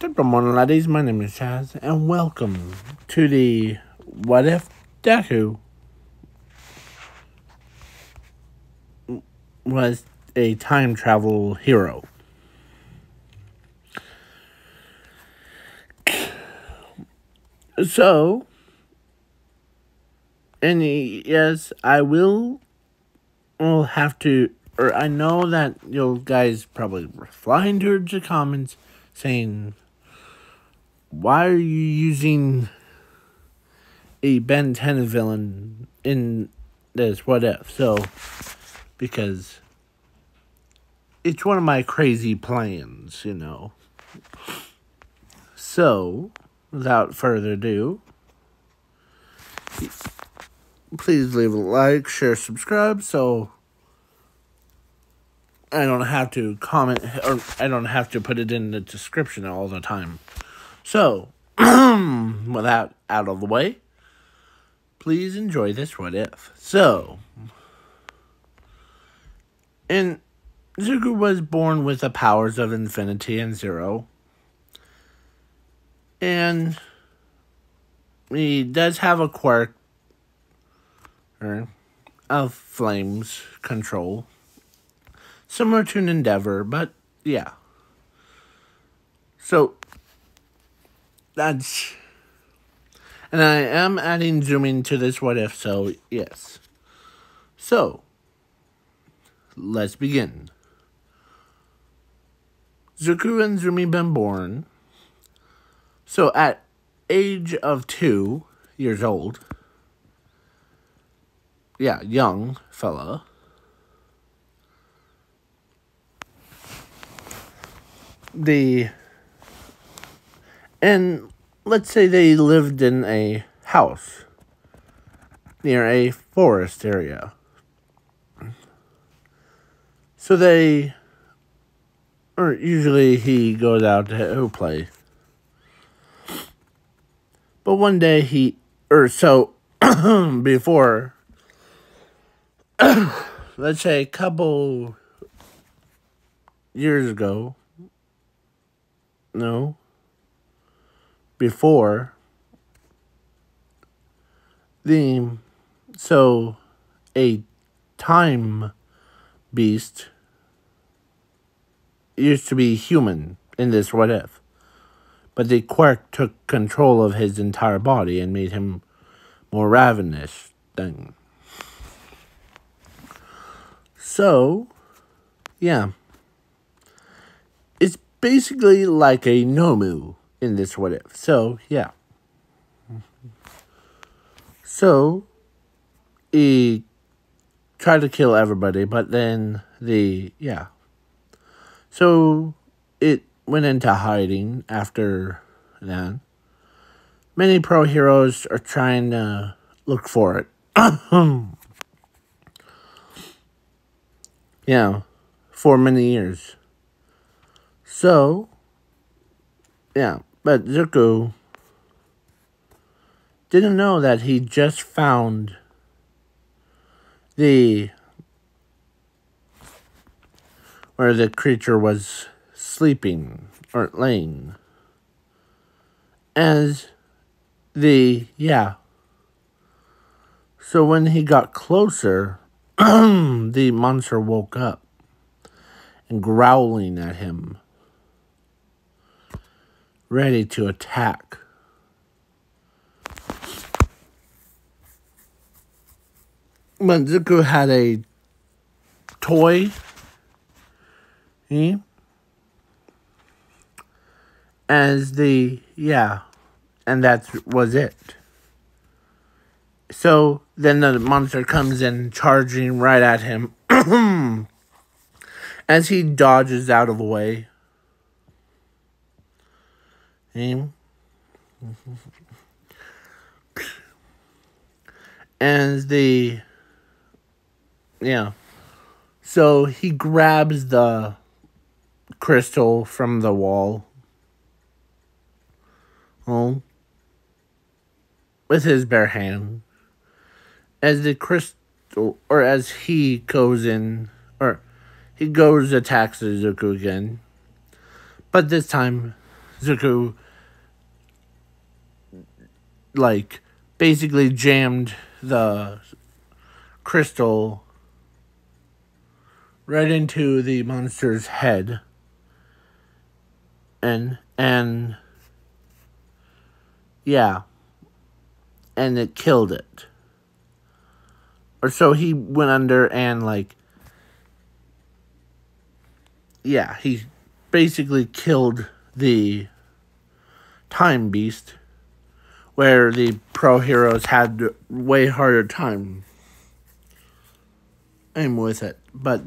Good morning, ladies. My name is Chaz, and welcome to the What If Deku was a time travel hero. So, and yes, I will have to, or I know that you guys probably flying towards the comments saying, why are you using a Ben 10 villain in this What If? So, because it's one of my crazy plans, So, without further ado, please leave a like, share, subscribe, so I don't have to comment, or I don't have to put it in the description all the time. So, with that out of the way, please enjoy this What If. So, Zuko was born with the powers of infinity and zero. And he does have a quirk of flames control. Similar to an Endeavor, but yeah. So, that's... And I am adding zooming to this What If, so yes. So, let's begin. Zuko and Zumi been born. So at age of 2 years old, yeah, young fella, and let's say they lived in a house near a forest area. So usually he goes out to play. But one day before, let's say a couple years ago, before, a time beast used to be human in this What If. But the quirk took control of his entire body and made him more ravenous thing. So, yeah. It's basically like a Nomu in this What If. So, yeah. So, he tried to kill everybody, but then So, it went into hiding after that. Many pro heroes are trying to look for it. Yeah, for many years. So, yeah, but Zuko didn't know that he just found where the creature was sleeping or laying. So when he got closer, the monster woke up and growling at him, ready to attack. But Zuko had a toy, and that was it. So then the monster comes in, charging right at him, as he dodges out of the way. So he grabs the crystal from the wall. With his bare hand. As the crystal, or as he goes attacks Zuko again. But this time, Zuko, like, basically jammed the crystal right into the monster's head. And yeah, and it killed it. Or so he went under and, like, yeah, he basically killed the time beast, where the pro heroes had way harder time aim with it. But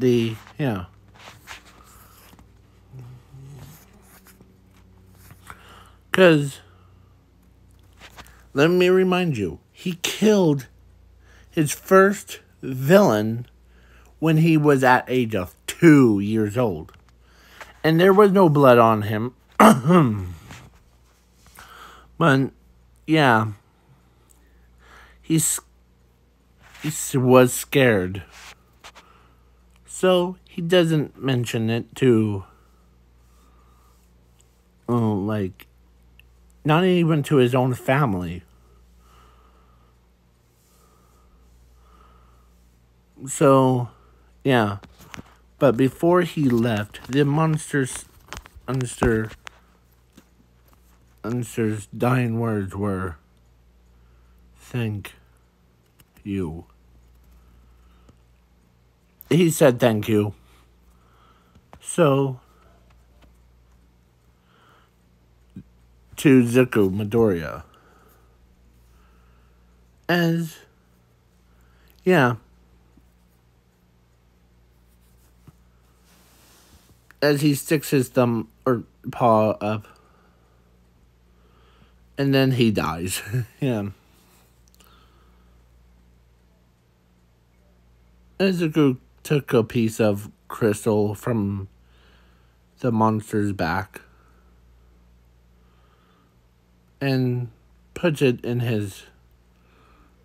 because let me remind you, he killed his first villain when he was at age of 2 years old. And there was no blood on him. But, yeah, he was scared. So, he doesn't mention it to, like, not even to his own family. So, yeah. But before he left, the monster's dying words were, "Thank you." He said thank you. So, to Zuko Midoriya. As, yeah. As he sticks his thumb or paw up. And then he dies. Yeah. As Zuko took a piece of crystal from the monster's back and puts it in his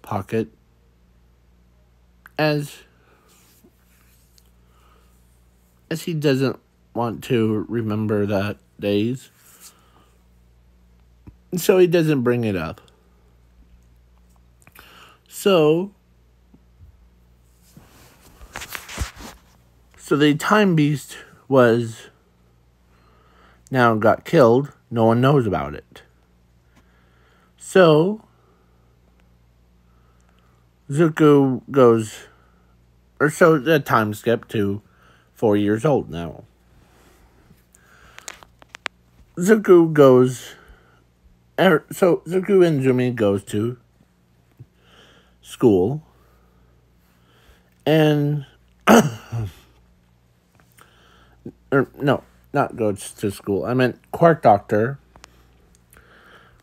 pocket as he doesn't want to remember that days. So he doesn't bring it up. So the time beast now got killed. No one knows about it. So Zuko goes, or so the time skip to 4 years old now. Zuko goes, so Zuko and Zumi goes to school, and no, not goes to school. I meant Quark Doctor.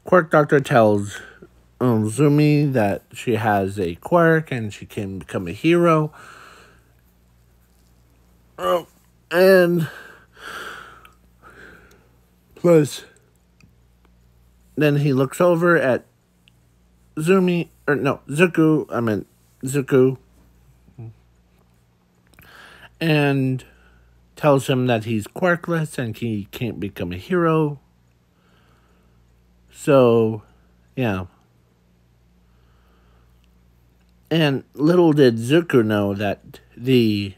Quark Doctor tells Zumi that she has a quirk and she can become a hero. And plus, then he looks over at Zuko. And tells him that he's quirkless and he can't become a hero. So, yeah. And little did Zuko know that the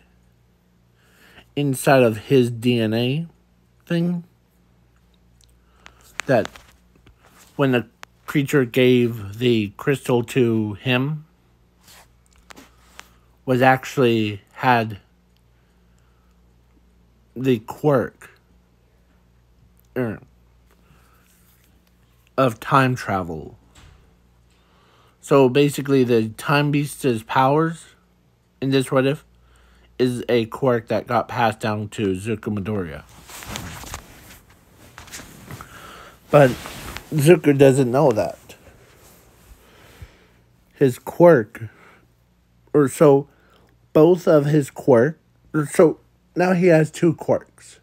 inside of his DNA thing, that when the creature gave the crystal to him, was actually had the quirk of time travel. So basically, the time beast's powers in this what if is a quirk that got passed down to Zuko Midoriya. But Zuko doesn't know that. His quirk, or so both of his quirk, or so now he has 2 quirks.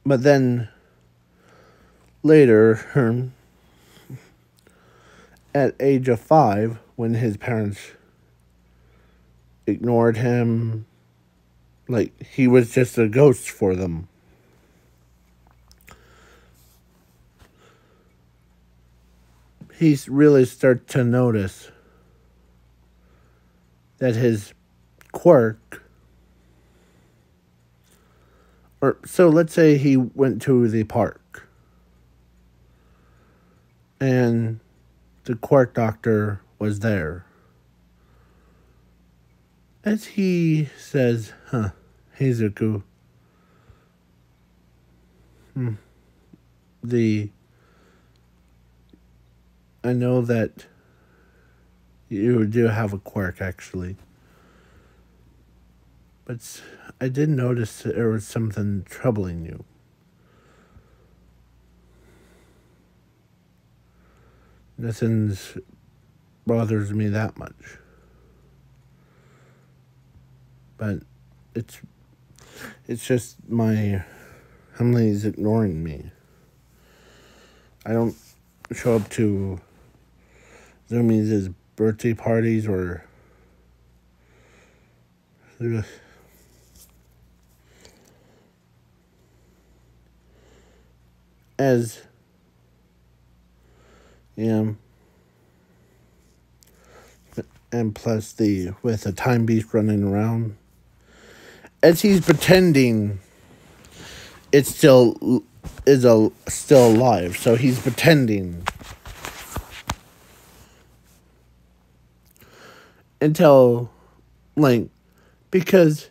But then later, at age of 5, when his parents ignored him, like he was just a ghost for them. he really starts to notice that his quirk, or so let's say he went to the park and the quirk doctor was there. As he says, hey Zuko, I know that you do have a quirk actually, but I did notice that there was something troubling you. Nothing bothers me that much. But it's just my family's ignoring me. I don't show up to Zumi's birthday parties or as and plus with the time beast running around, as he's pretending it still alive, so he's pretending until because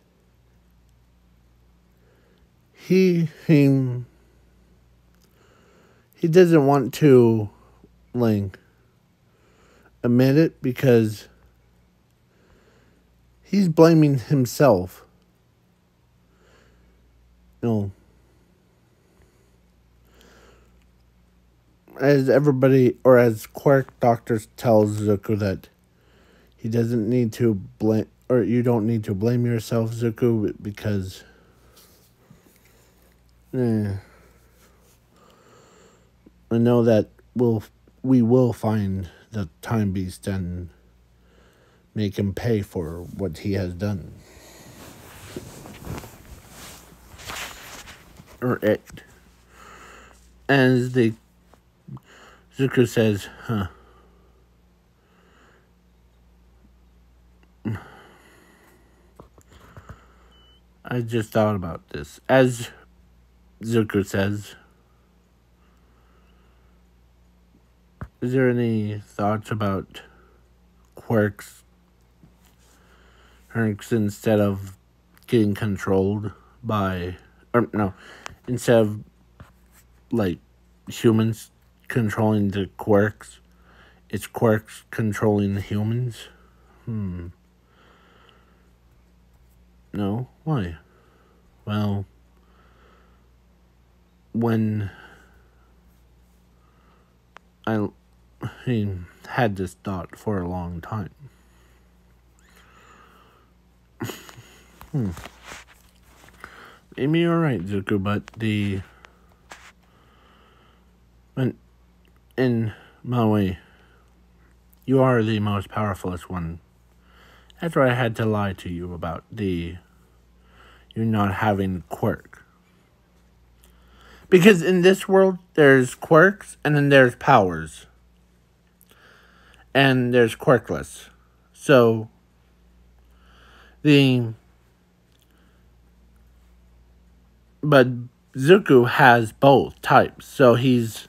he doesn't want to admit it because he's blaming himself. As everybody, or as Quirk Doctor tells Zuko that he doesn't need to blame, or you don't need to blame yourself, Zuko, because I know that we will find the time beast and make him pay for what he has done. Or it. As the Zuko says, I just thought about this. As Zuko says, is there any thoughts about quirks instead of getting controlled by, or no, instead of humans controlling the quirks, it's quirks controlling the humans? No? Why? Well, when I had this thought for a long time. Maybe you're right, Zuko, but in my way, you are the most powerfulest one. That's why I had to lie to you about you not having quirk. Because in this world, there's quirks, and then there's powers. And there's quirkless. So, but Zuko has both types. So he's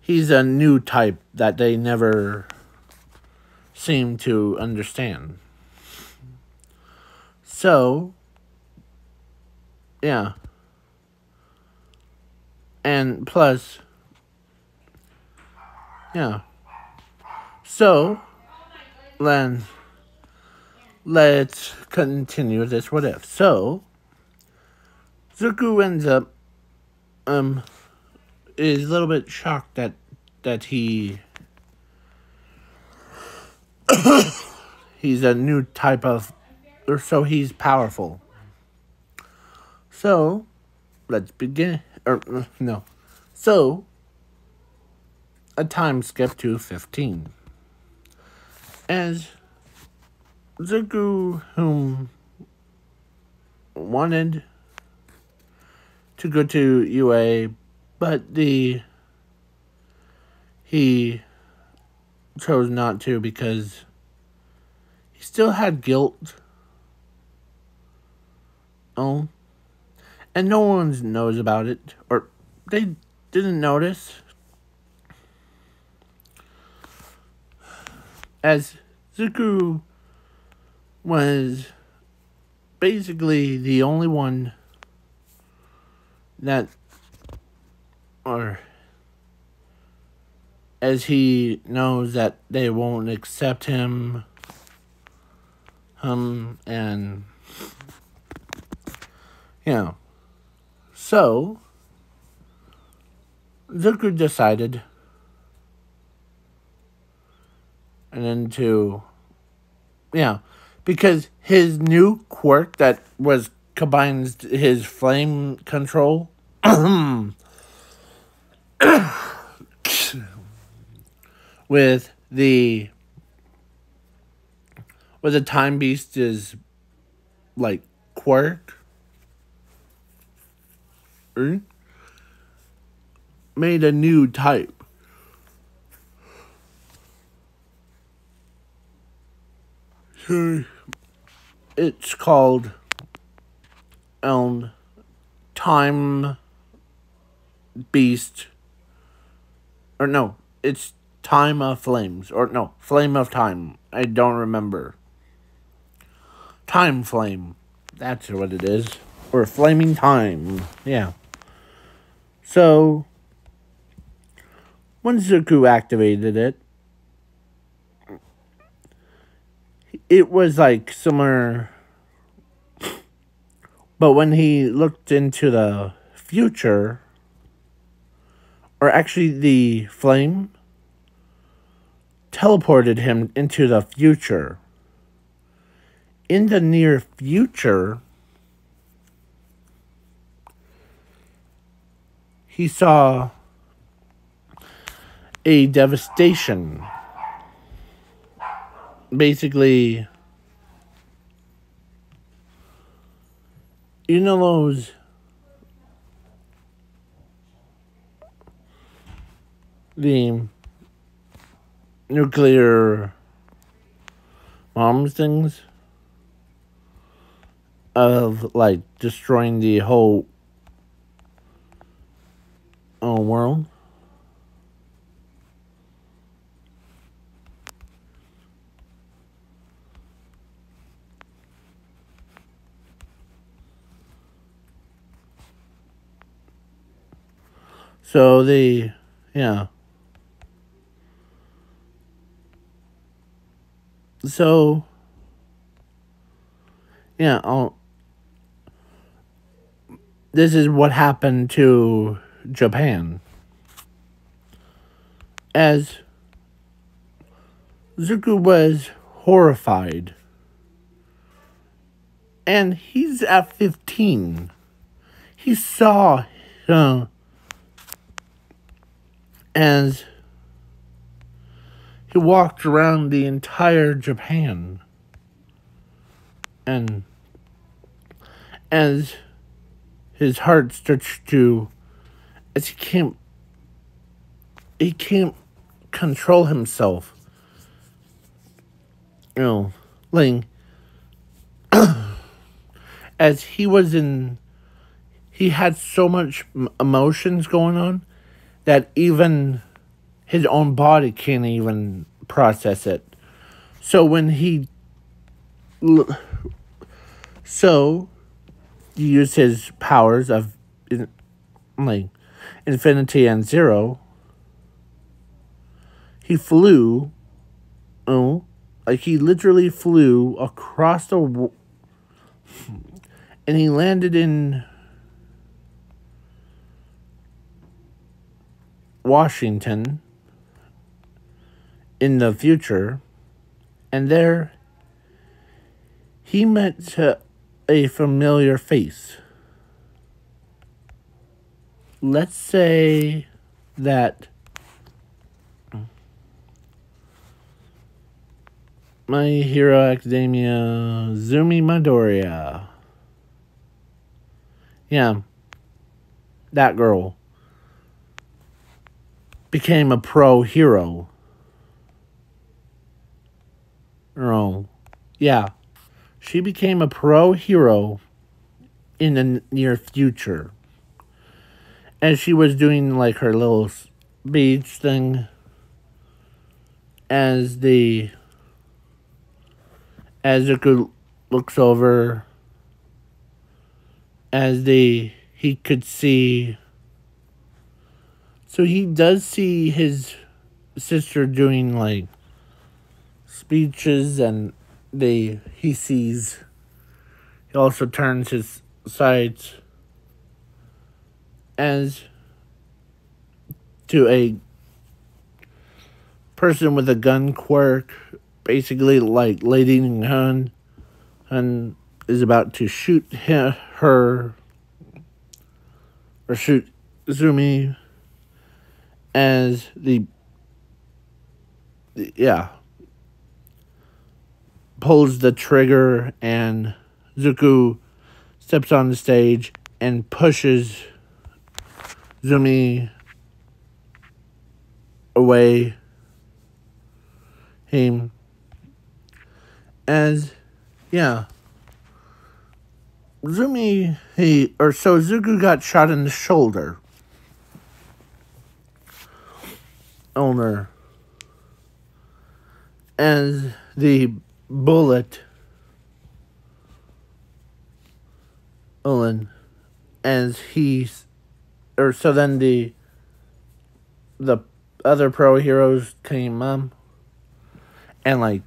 a new type that they never seem to understand. So, yeah. And plus, yeah. So, then, let's continue this what if. So, Zuko ends up, is a little bit shocked that he's a new type of, or so he's powerful. So, let's begin. So, a time skip to 15. As Zuko, whom wanted to go to UA, but the he chose not to because he still had guilt. Oh, and no one knows about it, or they didn't notice, as Zuko was basically the only one that, or as he knows that they won't accept him, and, so, Zuko decided, and then because his new quirk that combines his flame control with the time beast is like quirk made a new type. It's called time beast, or no, it's time of flames, or no, flame of time. I don't remember. Time flame. That's what it is. Or flaming time. Yeah. So, when Zuko activated it, it was like similar. But when he looked into the future, or actually the flame teleported him into the future. In the near future, he saw a devastation. Basically, you know those the nuclear bombs things of like destroying the whole world. So So, this is what happened to Japan. As Zuko was horrified. And he's at 15. He saw as he walked around the entire Japan. And as his heart starts to, as he can't control himself. Like, as he had so much emotions going on that even his own body can't even process it. So when he used his powers of like infinity and zero, he flew, like he literally flew across the and he landed in Washington in the future, and there he met a familiar face. Let's say that My Hero Academia Zumi Midoriya. Yeah, that girl. became a pro hero. No. Yeah. She became a pro hero in the near future. And she was doing like her little speech thing as Zuko looks over, he could see. So he does see his sister doing like speeches, and he also turns his sights as to a person with a gun quirk, basically like Lady Hun is about to shoot her or shoot Zumi as pulls the trigger, and Zuko steps on the stage and pushes Zumi away him as Zuko got shot in the shoulder. Owner as the bullet Olin as then the other pro heroes came and like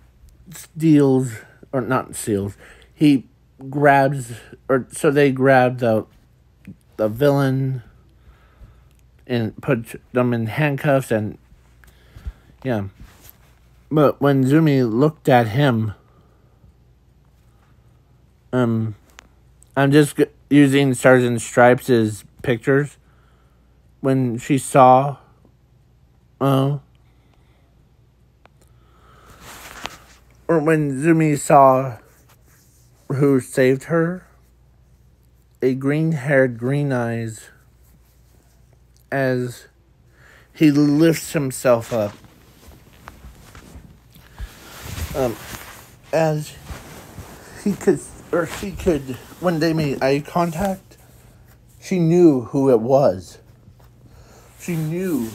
steals, or not steals, he grabs, or so they grabbed the villain and put them in handcuffs, and but when Zumi looked at him, I'm just using Sergeant Stripes' pictures. When she saw, or when Zumi saw who saved her, a green-haired, green eyes, as he lifts himself up. As he could, or she could, when they made eye contact, she knew who it was. She knew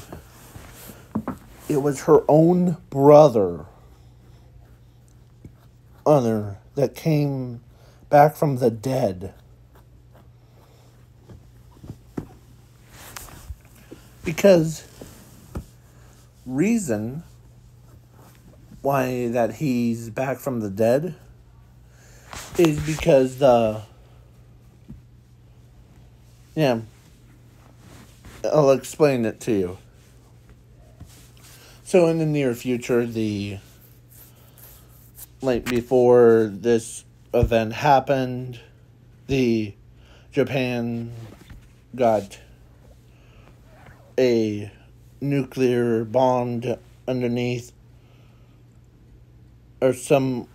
it was her own brother that came back from the dead. Because reason why that he's back from the dead is because I'll explain it to you. So in the near future, before this event happened, Japan got a nuclear bomb underneath, or some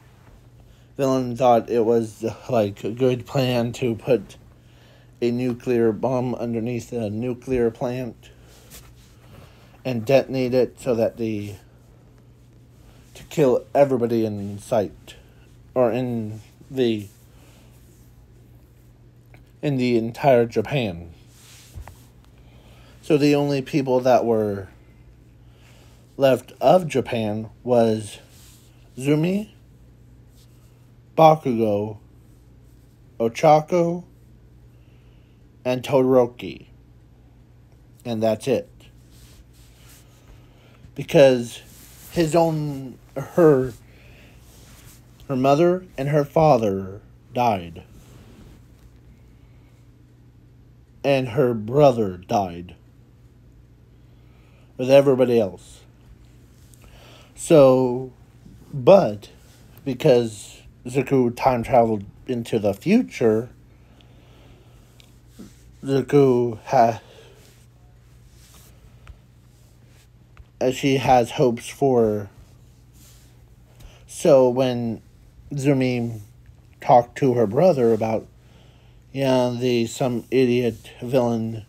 villain thought it was like a good plan to put a nuclear bomb underneath a nuclear plant and detonate it so that to kill everybody in sight, or in the entire Japan. So the only people that were left of Japan was Zumi, Bakugo, Ochako, and Todoroki. And that's it. Because her mother and her father died. And her brother died. With everybody else. So, but because Zuko time traveled into the future, she has hopes for. So when Zumi talked to her brother about, some idiot villain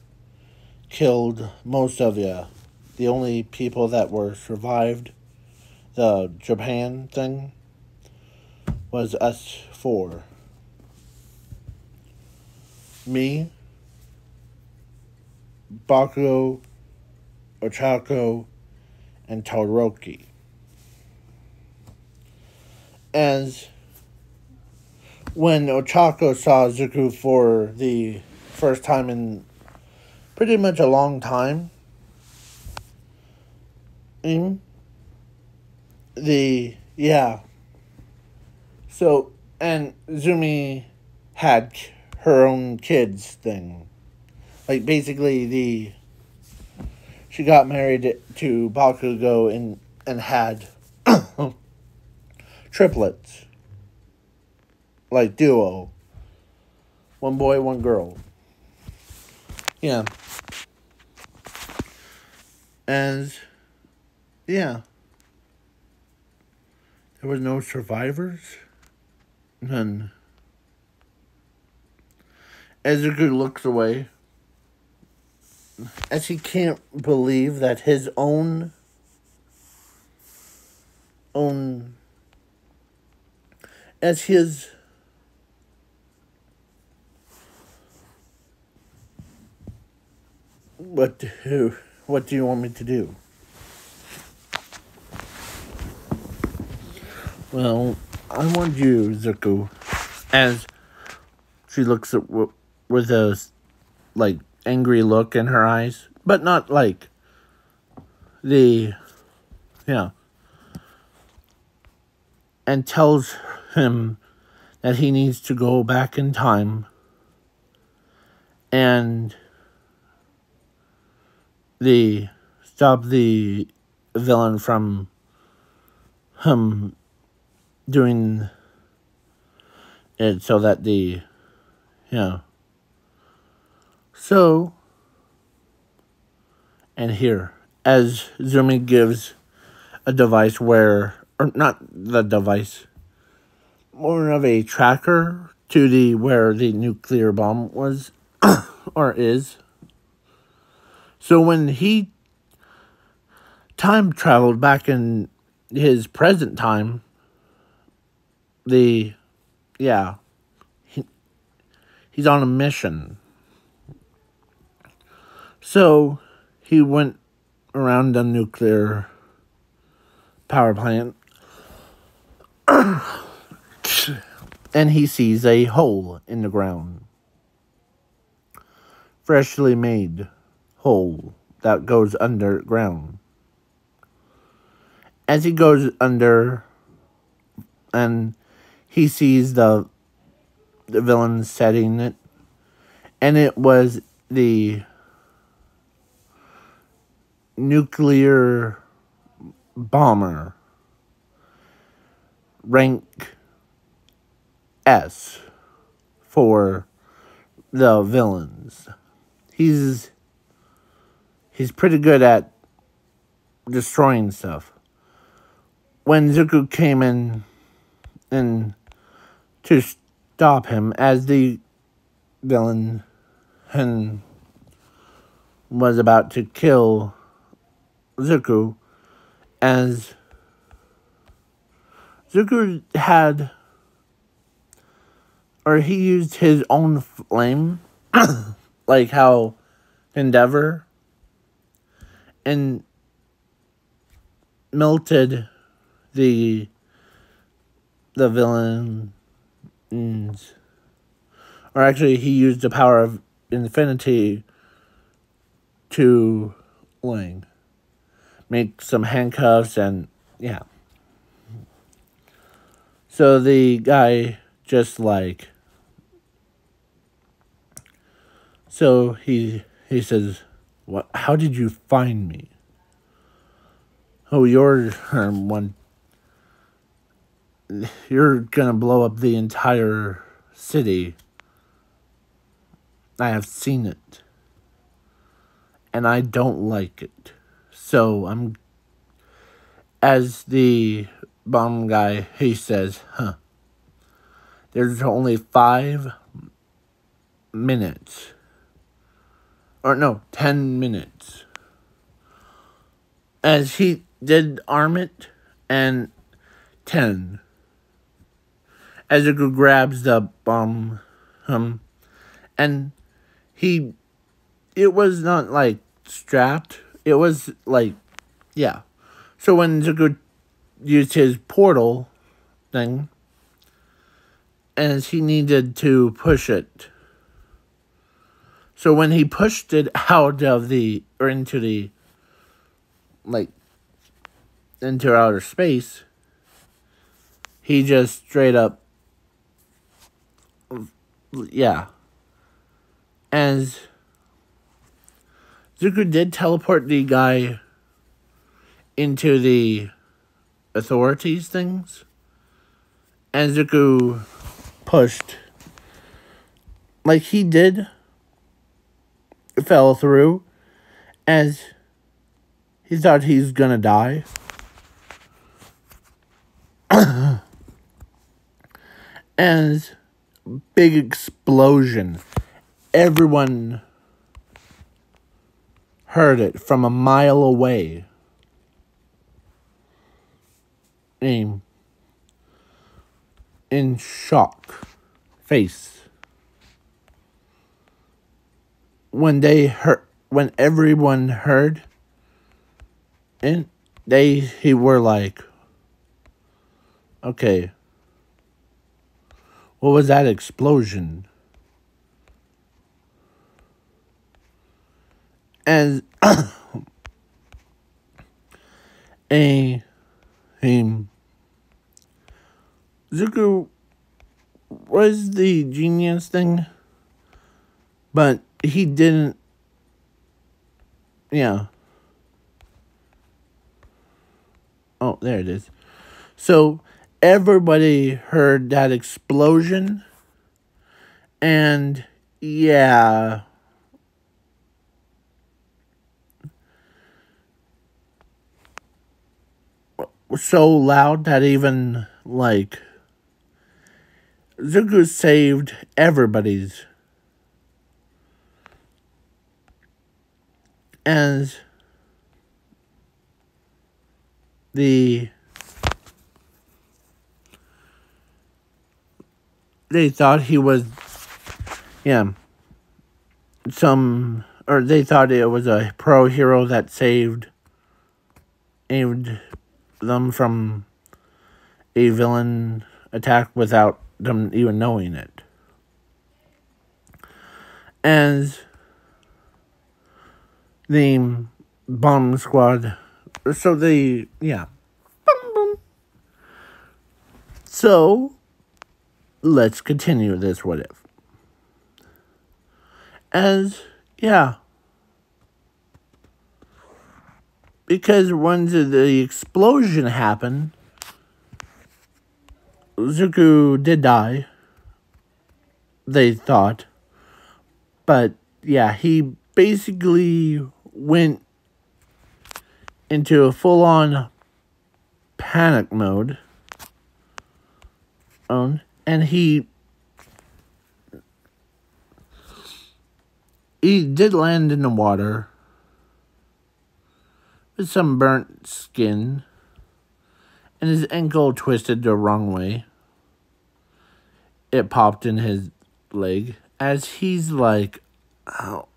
killed most of you, the only people that were survived the Japan thing was us four. Me, Bakugo, Ochako, and Todoroki. As when Ochako saw Zuko for the first time in pretty much a long time, So, and Zumi had her own kids thing. Like, basically, she got married to Bakugo and had triplets. Like, duo. One boy, one girl. Yeah. As, yeah. There was no survivors. None. Ezuku looks away, as he can't believe that his own as his what do you want me to do? Well, I want you, Zuko, as she looks at with a like angry look in her eyes, but not like and tells him that he needs to go back in time and stop the villain from doing it so that So, and here, as Zumi gives a device or not the device, more of a tracker to where the nuclear bomb was, or is. So when he time traveled back in his present time, he's on a mission. So he went around the nuclear power plant and he sees a hole in the ground. Freshly made hole that goes underground. As he goes under and he sees the villain setting it, and it was the nuclear bomber, rank S for the villains. He's pretty good at destroying stuff. When Zuko came in and to stop him as the villain and was about to kill Zuko, as Zuko he used his own flame, like how Endeavor, and melted the villain, or actually he used the power of infinity to make some handcuffs and so the guy just so he says, "What? How did you find me? Oh, you're one. You're gonna blow up the entire city. I have seen it, and I don't like it. So as the bomb guy, he says, there's only 5 minutes. Or no, 10 minutes as he did arm it, and 10. As Zuko grabs the bomb, and it was not like strapped. It was like, yeah. So when Zuko used his portal thing, as he needed to push it. So when he pushed it out of or into the, like, into outer space, he just straight up, yeah. As Zuko did teleport the guy into the authorities things, and Zuko pushed, like he did, fell through, as he thought he's gonna die. As big explosion. Everyone heard it from a mile away. In shock. Face. When everyone heard, and he were like, okay, what was that explosion? And Zuko was the genius thing, but he didn't. Yeah. Oh, there it is. So everybody heard that explosion, and yeah. So loud that even, like, Zuko saved everybody's. As they thought he was, yeah, they thought it was a pro hero that saved them from a villain attack without them even knowing it. As the bomb squad, so yeah. Boom, boom. So, let's continue this what if. As, yeah. Because when the explosion happened, Zuko did die, they thought. But, yeah, he basically went into a full-on panic mode. And he did land in the water with some burnt skin, and his ankle twisted the wrong way. It popped in his leg as he's like, ow.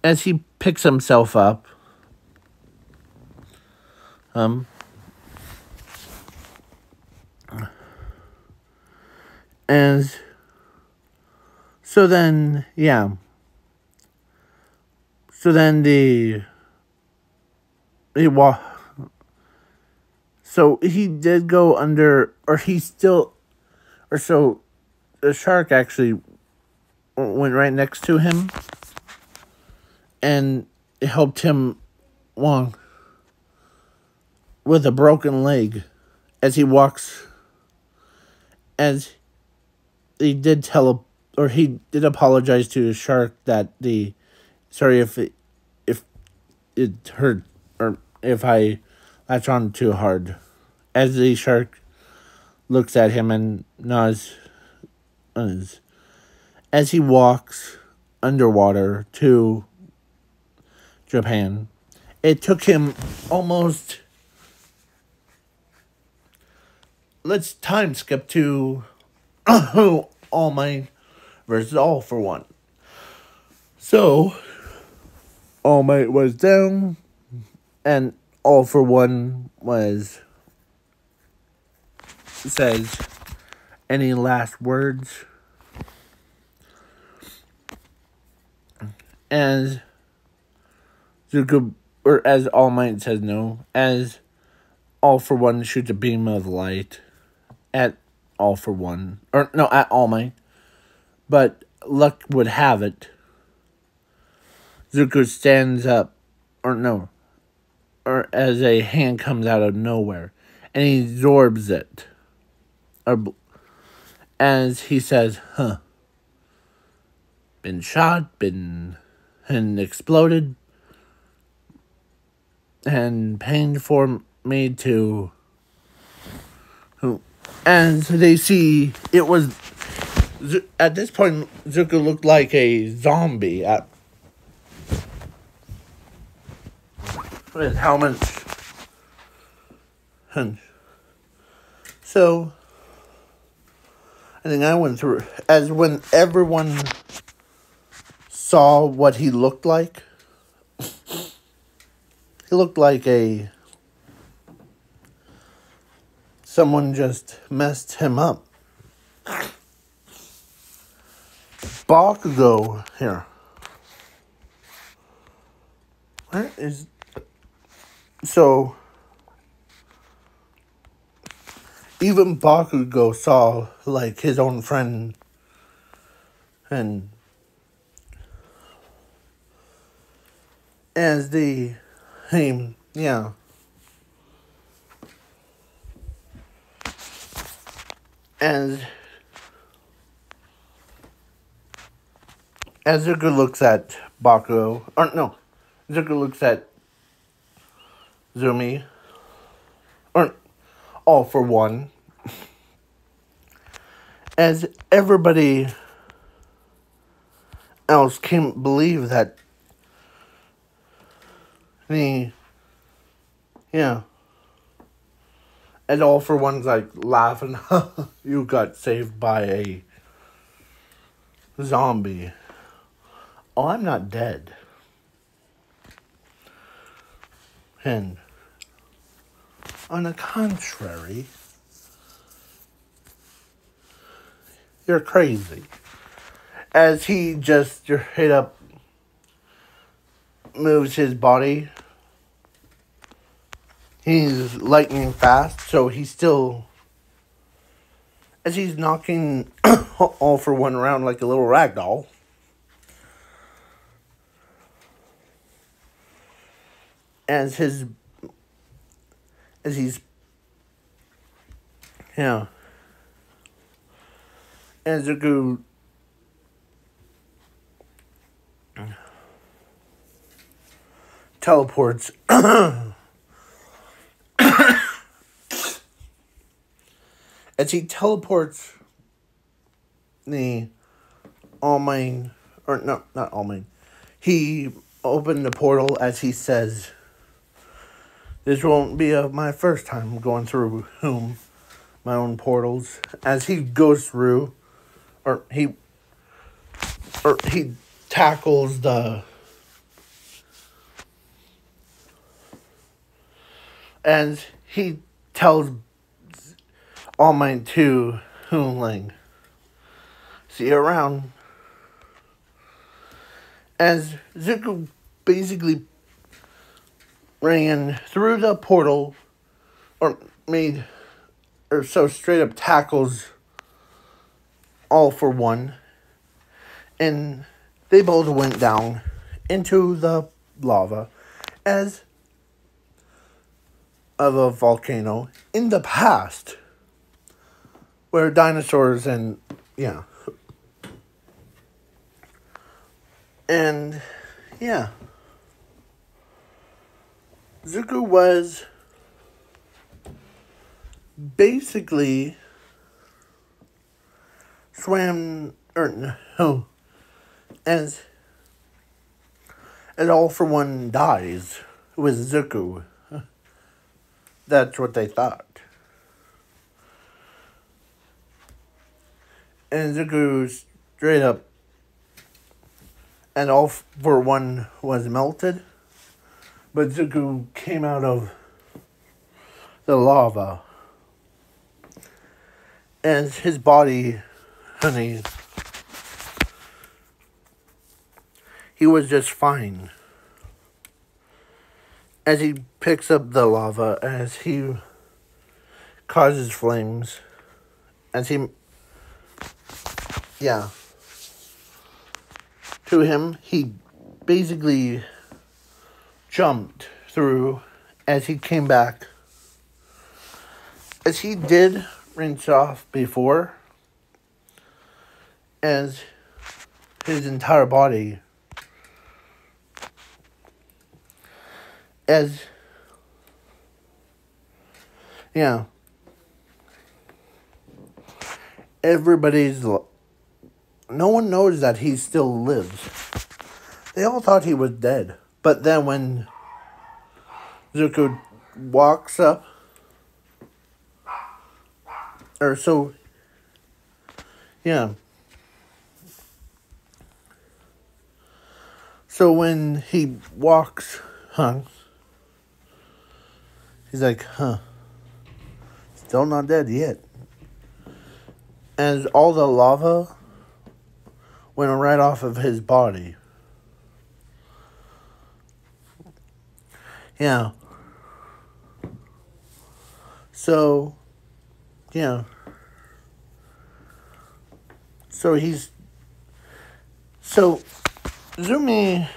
As he picks himself up, and so then, yeah. So then so he did go under, so the shark actually went right next to him, and it helped him along with a broken leg as he walks, as he did he did apologize to the shark that sorry if it hurt, or if I latch on too hard, as the shark looks at him and nods as he walks underwater to Japan. it took him almost... Let's time skip to All Might versus All for One. So, All Might was down, and All for One says, any last words? As Zuko, or as All Might says no, as All for One shoots a beam of light at All for One, or no, at All Might, but luck would have it, Zuko stands up, or as a hand comes out of nowhere, and he absorbs it, as he says, been shot, and exploded, and pain for me to... As they see, it was... At this point, Zuko looked like a zombie with helmets. So, I think I went through... As when everyone saw what he looked like, he looked like someone just messed him up. Bakugo here. Where is... So, even Bakugo saw, like, his own friend, and as the... yeah. As Zuko looks at Bakugo, Zuko looks at Zumi, or All for One, as everybody else can't believe that and All for One's like laughing, you got saved by a zombie. Oh, I'm not dead. And on the contrary, you're crazy. As he just straight up moves his body, he's lightning fast, so he's still... As he's knocking All for One around like a little rag doll, as he's as Zuko teleports as he teleports the All Might, or no, not All Might, he opened the portal as he says, this won't be my first time going through my own portals. As he goes through, or he tackles the... As he tells All Might to Hoonling, see you around. As Zuko basically ran through the portal, straight up tackles All for One, and they both went down into the lava as of a volcano in the past, where dinosaurs and Zuko was basically swam, or no, as All for One dies, was Zuko. That's what they thought. And Zuko straight up, and all for one was melted. But Zuko came out of the lava. And his body, honey, he was just fine. As he picks up the lava, as he causes flames, as he, yeah, to him, he basically jumped through as he came back. As he did rinse off before, as his entire body, as, yeah, everybody's, no one knows that he still lives. They all thought he was dead. But then when Zuko walks up, or so, yeah. So when he walks, he's like, still not dead yet. As all the lava went right off of his body. Yeah. So, yeah. So Zumi,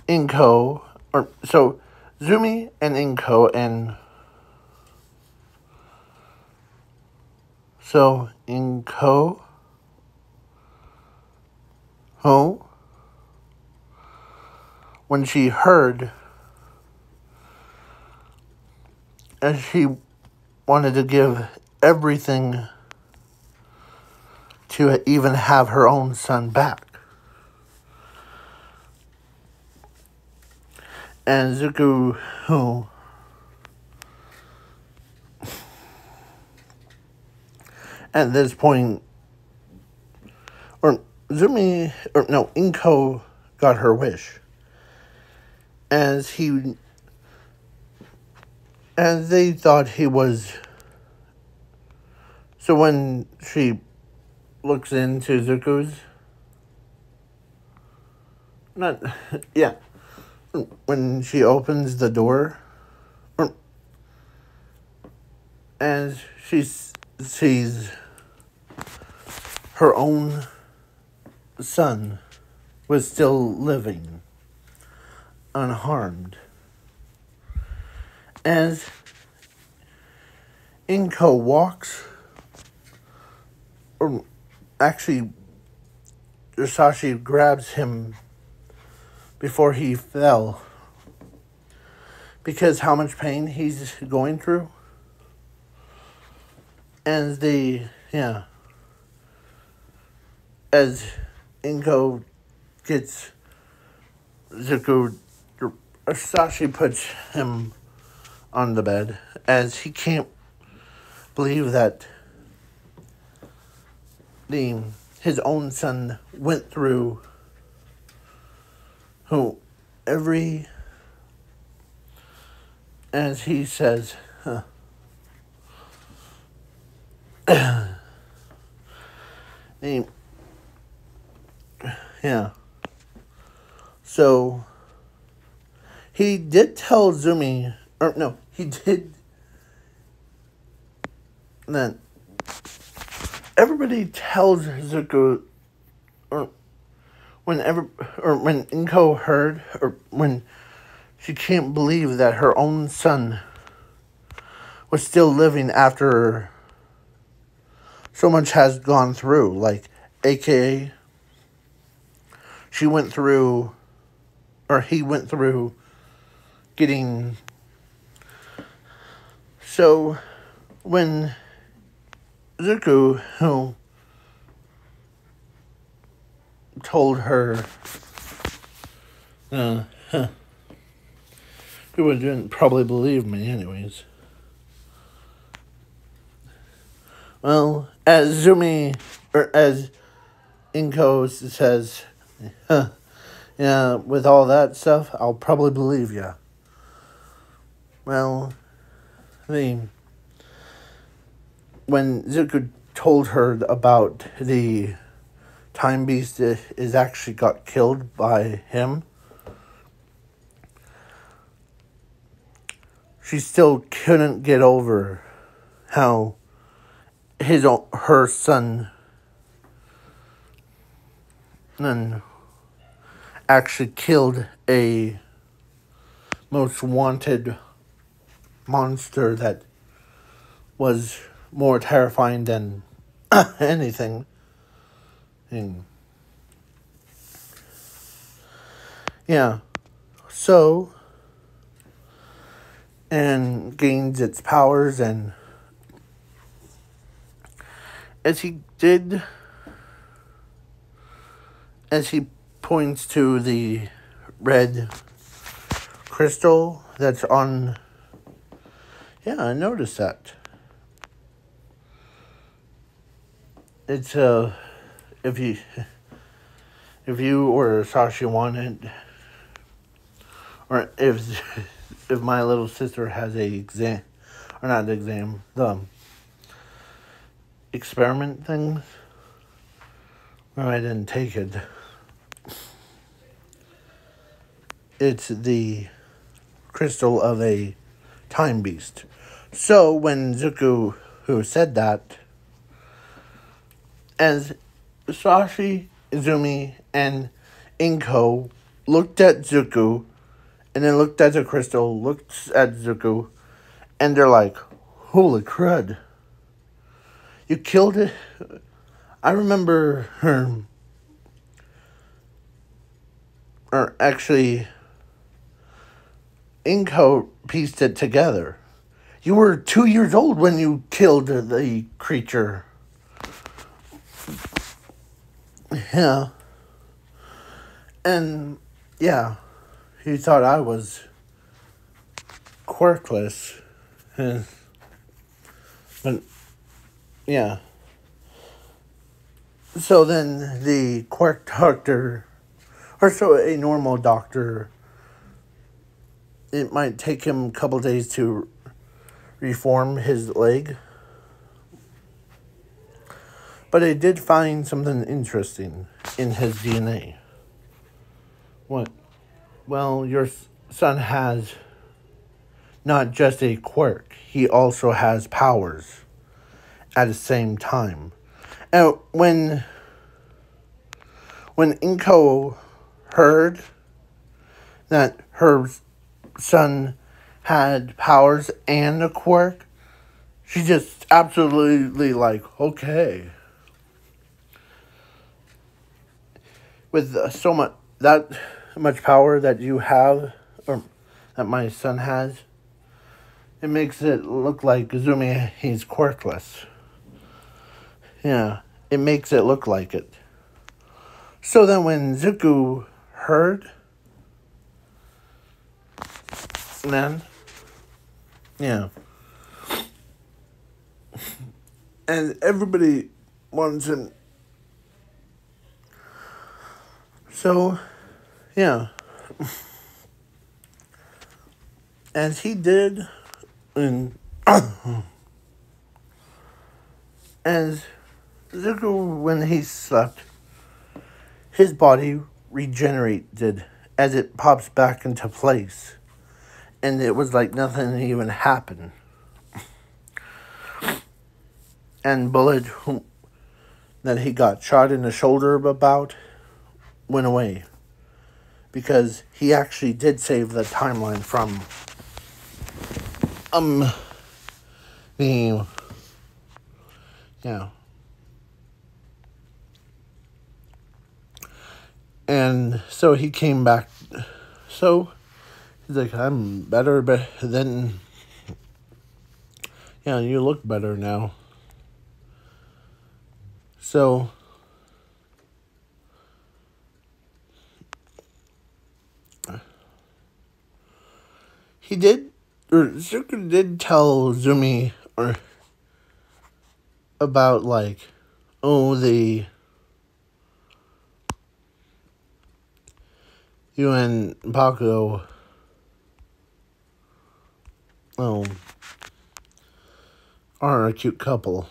Inko, Zumi and Inko and, so Inko, when she heard, and she wanted to give everything to even have her own son back. And Zuko, at this point, Inko got her wish. As they thought he was, so when she looks into Zuko's, when she opens the door, and she sees her own son was still living, unharmed. As Inko walks, or actually, Sashi grabs him before he fell, because how much pain he's going through. And as Inko gets Zuko, Sashi puts him on the bed, as he can't believe that his own son went through as he says, so he did tell Zumi, he did that everybody tells Zuko, when Inko heard, or when she can't believe that her own son was still living after so much has gone through, like, AKA, he went through getting, so when Zuko, who told her, He wouldn't probably believe me anyways. Well, as as Inko says, yeah, with all that stuff, I'll probably believe ya. Well, when Zuko told her about the time beast is actually got killed by him, she still couldn't get over how her son actually killed a most wanted monster that was more terrifying than anything. And yeah, so, and gains its powers, and as he points to the red crystal that's on. Yeah, I noticed that. It's if you or Sashi wanted, or if my little sister has a exam, or not the exam, the experiment things. No, I didn't take it. It's the crystal of a time beast. So when Zuko, who said that, as Sashi, Izumi, and Inko looked at Zuko, and then looked at the crystal, looked at Zuko, and they're like, holy crud. You killed it? I remember her, or actually, Inko pieced it together. You were 2 years old when you killed the creature. Yeah. And, yeah, he thought I was quirkless. But, yeah. So then the quirk doctor, or so a normal doctor, it might take him a couple days to reform his leg. But it did find something interesting in his DNA. What? Well, your son has not just a quirk, he also has powers at the same time. And when Inko heard that her son had powers and a quirk, she just absolutely like, okay. With that much power that you have, or that my son has, it makes it look like Izumi, he's quirkless. Yeah, it makes it look like it. So then when Zuko heard, then, yeah. And everybody wants to. So, yeah. As he did, and as Zuko, when he slept, his body regenerated as it pops back into place. And it was like nothing even happened. And bullet that he got shot in the shoulder about went away. Because he actually did save the timeline from the, yeah. And so he came back. So he's like, I'm better, but then, yeah, you look better now. So he did, or Zuko did tell Zumi or about like, oh, the you and Bakugo, are a cute couple.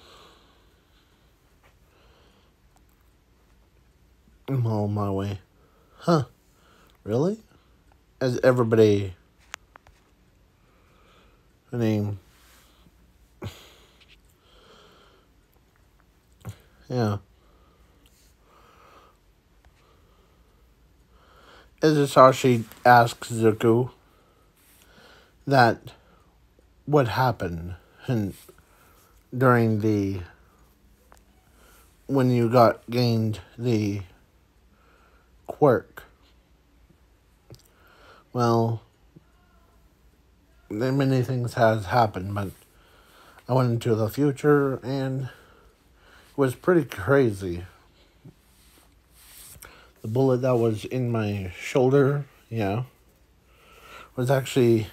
I'm on my way. Huh? Really? As everybody, I mean, yeah. As Sashi asks Zuko that what happened and during the when you gained the quirk. Well, many things has happened, but I went into the future and it was pretty crazy. The bullet that was in my shoulder, was actually,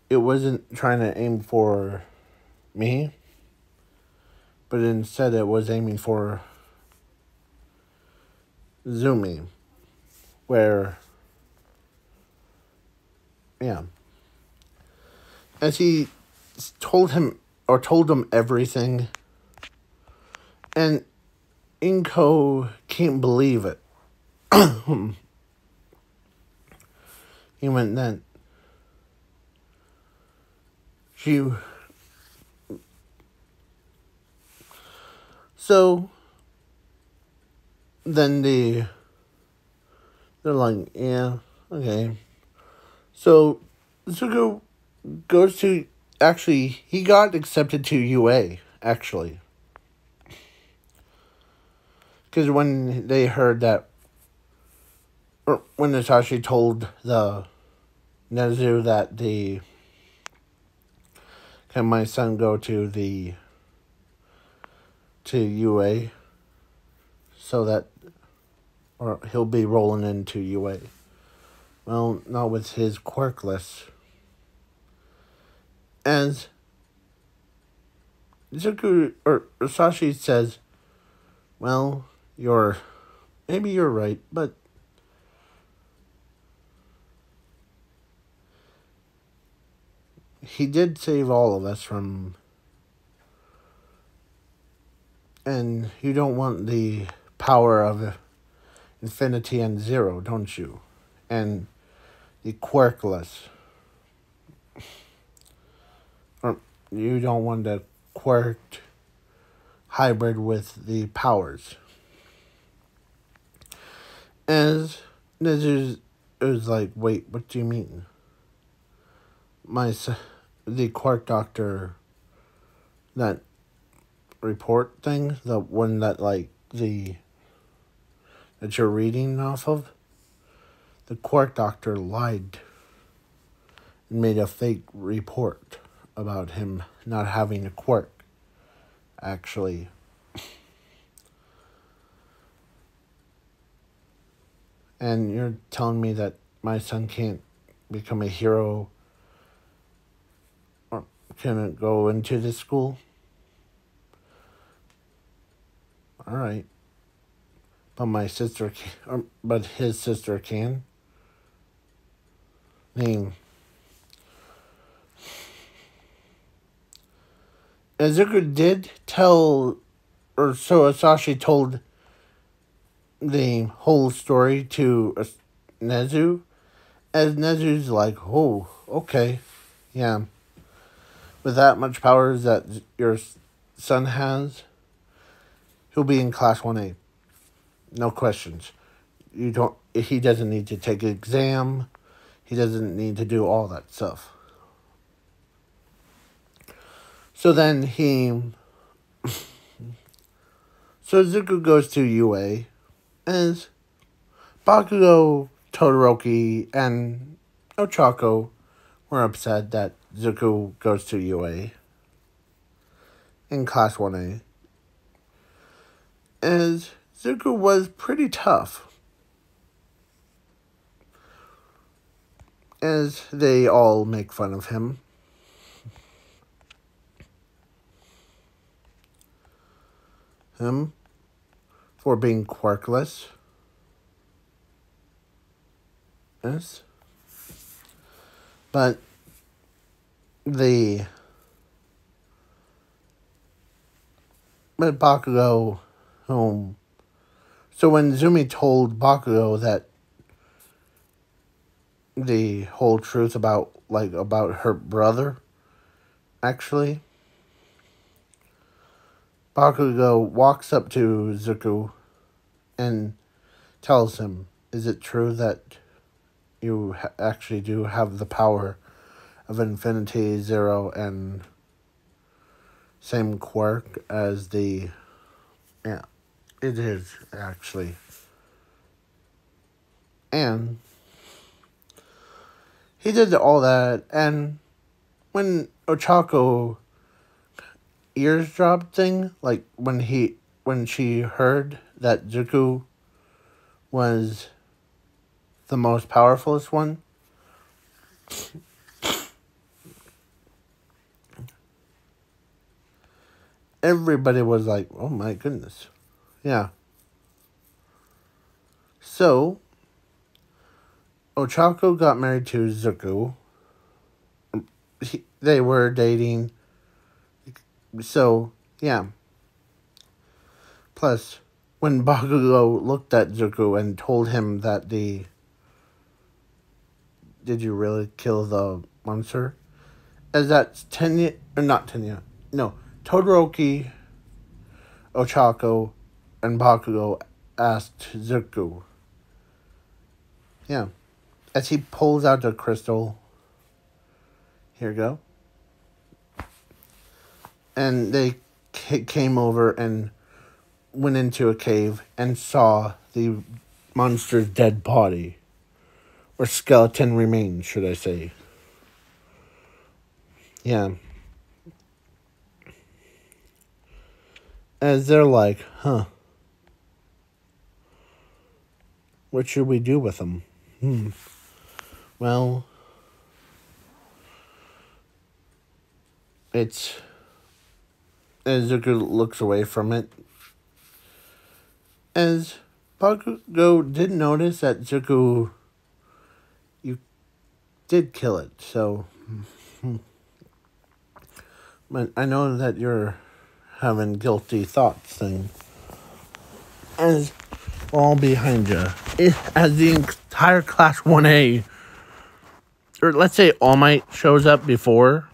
it wasn't trying to aim for me, but instead it was aiming for Zumi, where, as he told him everything, and Inko can't believe it. He went then. So then they're like, yeah, okay. So Zuko goes to, actually, he got accepted to UA, actually. Because when they heard that, or when Natasha told the Nezu that can my son go to UA, so that, or he'll be rolling into UA. Well, not with his quirkless. As Zuko, or Sashi says, well, maybe you're right, but he did save all of us from, and you don't want the power of infinity and zero, don't you? And the quirkless. Or you don't want the quirked hybrid with the powers. As Nezu was like, wait, what do you mean? The Quark Doctor, that report thing, the one that that you're reading off of, the Quark Doctor lied and made a fake report about him not having a quirk, actually. And you're telling me that my son can't become a hero or can't go into this school? All right. But but his sister can. Izuku did tell, or so Asashi told the whole story to Nezu, as Nezu's like, oh, okay, yeah. With that much power that your son has, he'll be in Class 1A. No questions. He doesn't need to take an exam. He doesn't need to do all that stuff. So then so Zuko goes to UA, as Bakugo, Todoroki, and Ochako were upset that Zuko goes to UA in Class 1A, as Zuko was pretty tough. as they all make fun of him. Him for being quirkless. Yes. But Bakugo home. So when Zumi told Bakugo that the whole truth about her brother, actually, Bakugo walks up to Zuko and tells him, "Is it true that you actually do have the power of Infinity Zero and same quirk as the..." Yeah, it is, actually. And he did all that, and when Ochako ears dropped thing, like when she heard that Zuko was the most powerfulest one, everybody was like, "Oh my goodness." Yeah. So Ochako got married to Zuko. They were dating. So, yeah. Plus, when Bakugo looked at Zuko and told him that "Did you really kill the monster?" As that's Tenya, or not Tenya, no, Todoroki, Ochako, and Bakugo asked Zuko. Yeah. As he pulls out the crystal. Here you go. And they came over and went into a cave and saw the monster's dead body. Or skeleton remains, should I say. Yeah. As they're like, "Huh. What should we do with them?" Well, it's... As Zuko looks away from it, as Bakugo did notice that Zuko, you did kill it, so... But I know that you're having guilty thoughts thing. As all behind you, as the entire Class 1A, or let's say All Might shows up before,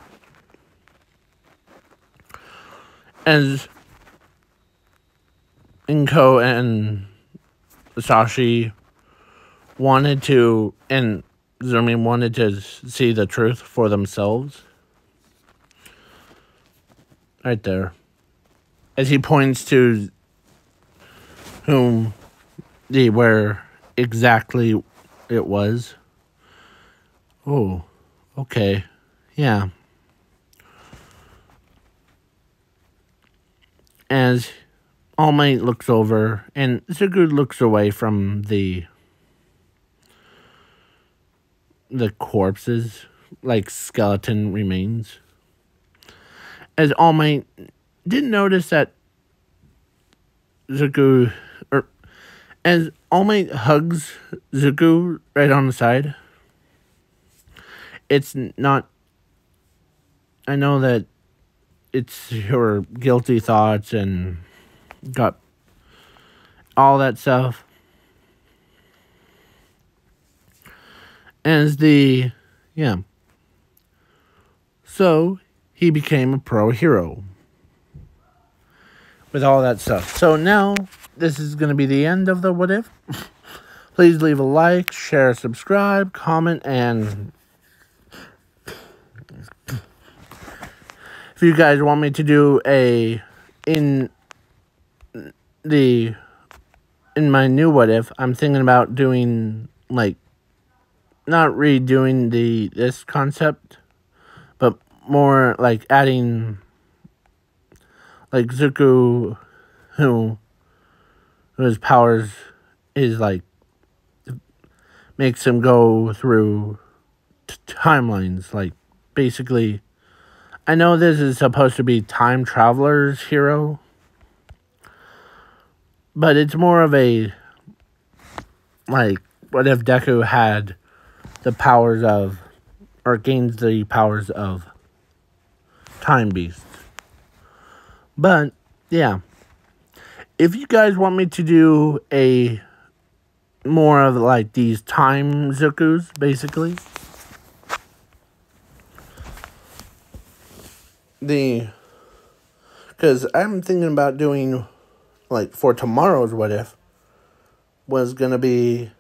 as Inko and Sashi wanted to, and Zumi wanted to see the truth for themselves. Right there. As he points to where exactly it was. Oh, okay. Yeah. As All Might looks over, and Zuko looks away from the corpses, like skeleton remains. As All Might didn't notice that Zuko, or as All Might hugs Zuko right on the side. It's not... I know that it's your guilty thoughts and got all that stuff. As yeah. So, he became a pro hero. With all that stuff. So now, this is going to be the end of the What If. Please leave a like, share, subscribe, comment, and... if you guys want me to do in my new What If, I'm thinking about doing, like, not redoing this concept, but more like adding, like, Zuko, whose powers is like makes him go through timelines. Like, basically, I know this is supposed to be Time Traveler's hero, but it's more of a, like, what if Deku had the powers of, or gains the powers of Time Beast. But, yeah. If you guys want me to do a more of like these time Zukus, basically, because I'm thinking about doing, like, for tomorrow's What If, was going to be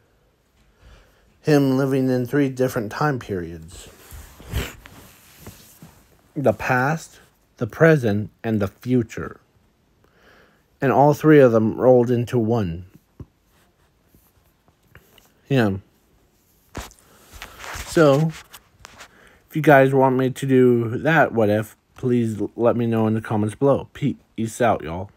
him living in 3 different time periods. The past, the present, and the future. And all 3 of them rolled into one. Yeah. So, if you guys want me to do that What If, please let me know in the comments below. Peace out, y'all.